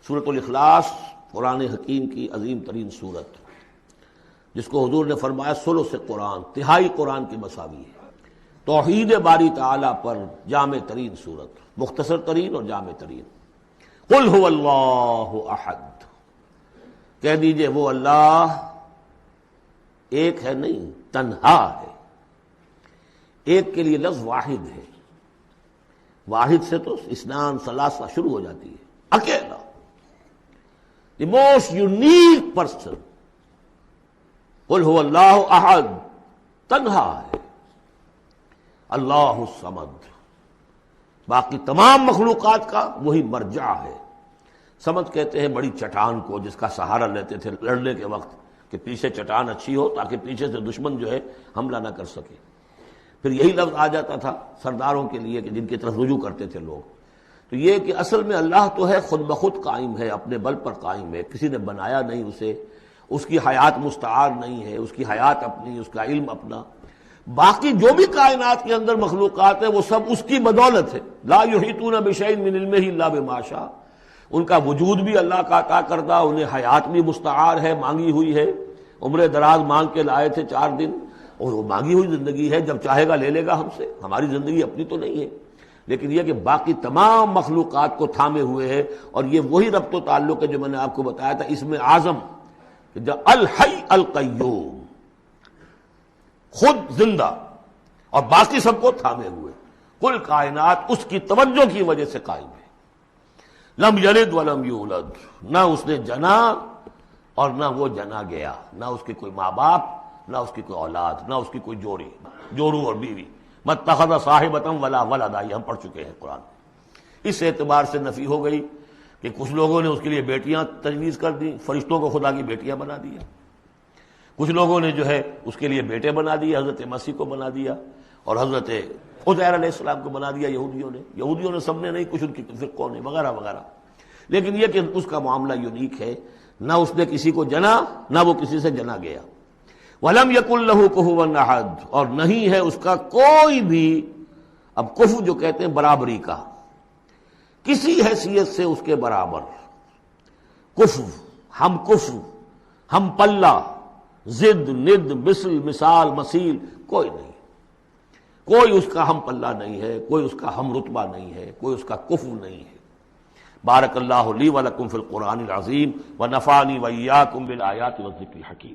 سورۃ الاخلاص قرآن حکیم کی عظیم ترین سورت، جس کو حضور نے فرمایا ثلث قرآن، تہائی قرآن کی مساوی ہے۔ توحید باری تعالیٰ پر جامع ترین سورت، مختصر ترین اور جامع ترین۔ قل هو اللہ احد، کہہ دیجئے وہ اللہ ایک ہے نہیں، تنہا ہے۔ ایک کے لیے لفظ واحد ہے، واحد سے تو اثنان ثلاثہ شروع ہو جاتی ہے، اکیلا، دی موسٹ یونیک پرسن۔ قل هو اللہ احد، تنہا ہے، اللہ الصمد، باقی تمام مخلوقات کا وہی مرجع ہے۔ سمد کہتے ہیں بڑی چٹان کو، جس کا سہارا لیتے تھے لڑنے کے وقت، کہ پیچھے چٹان اچھی ہو تاکہ پیچھے سے دشمن جو ہے حملہ نہ کر سکے۔ پھر یہی لفظ آ جاتا تھا سرداروں کے لیے کہ جن کی طرف رجوع کرتے تھے لوگ۔ تو یہ کہ اصل میں اللہ تو ہے خود بخود قائم ہے، اپنے بل پر قائم ہے، کسی نے بنایا نہیں اسے، اس کی حیات مستعار نہیں ہے، اس کی حیات اپنی، اس کا علم اپنا۔ باقی جو بھی کائنات کے اندر مخلوقات ہیں وہ سب اس کی بدولت ہے۔ لا یحیطون بشیء من علمہ الا بما شاء، ان کا وجود بھی اللہ کا عطا کردہ، انہیں حیات بھی مستعار ہے، مانگی ہوئی ہے۔ عمر دراز مانگ کے لائے تھے 4 دن، اور وہ مانگی ہوئی زندگی ہے، جب چاہے گا لے لے گا ہم سے، ہماری زندگی اپنی تو نہیں ہے۔ لیکن یہ کہ باقی تمام مخلوقات کو تھامے ہوئے ہے، اور یہ وہی ربط و تعلق ہے جو میں نے آپ کو بتایا تھا اسم اعظم، الحی القیوم، خود زندہ اور باقی سب کو تھامے ہوئے۔ کل کائنات اس کی توجہ کی وجہ سے قائم ہے۔ لم یلد ولم یولد، نہ اس نے جنا اور نہ وہ جنا گیا، نہ اس کے کوئی ماں باپ، نہ اس کی کوئی اولاد، نہ اس کی کوئی جورو اور بیوی۔ متخذ صاحبۃ ولا ولدا، یہ ہم پڑھ چکے ہیں قرآن۔ اس اعتبار سے نفی ہو گئی کہ کچھ لوگوں نے اس کے لیے بیٹیاں تجویز کر دی، فرشتوں کو خدا کی بیٹیاں بنا دیا۔ کچھ لوگوں نے جو ہے اس کے لیے بیٹے بنا دیے، حضرت مسیح کو بنا دیا، اور حضرت عزیر علیہ السلام کو بنا دیا یہودیوں نے سب نے نہیں، کچھ ان کی فرقوں نے وغیرہ وغیرہ۔ لیکن یہ کہ اس کا معاملہ یونیک ہے، نہ اس نے کسی کو جنا نہ وہ کسی سے جنا گیا۔ وَلَمْ يَكُنْ لَهُ كُفُوًا أَحَدٌ، اور نہیں ہے اس کا کوئی بھی، اب کفو جو کہتے ہیں برابری کا، کسی حیثیت سے اس کے برابر۔ کفو، ہم پلہ، ضد، ند، مثل، مثال، مثیل، کوئی نہیں، کوئی اس کا ہم پلہ نہیں ہے، کوئی اس کا ہم رتبہ نہیں ہے، کوئی اس کا کفو نہیں ہے۔ بارک اللہ لی ولکم فی القرآن العظیم ونفعنی وإیاکم بالآیات والذکر الحکیم۔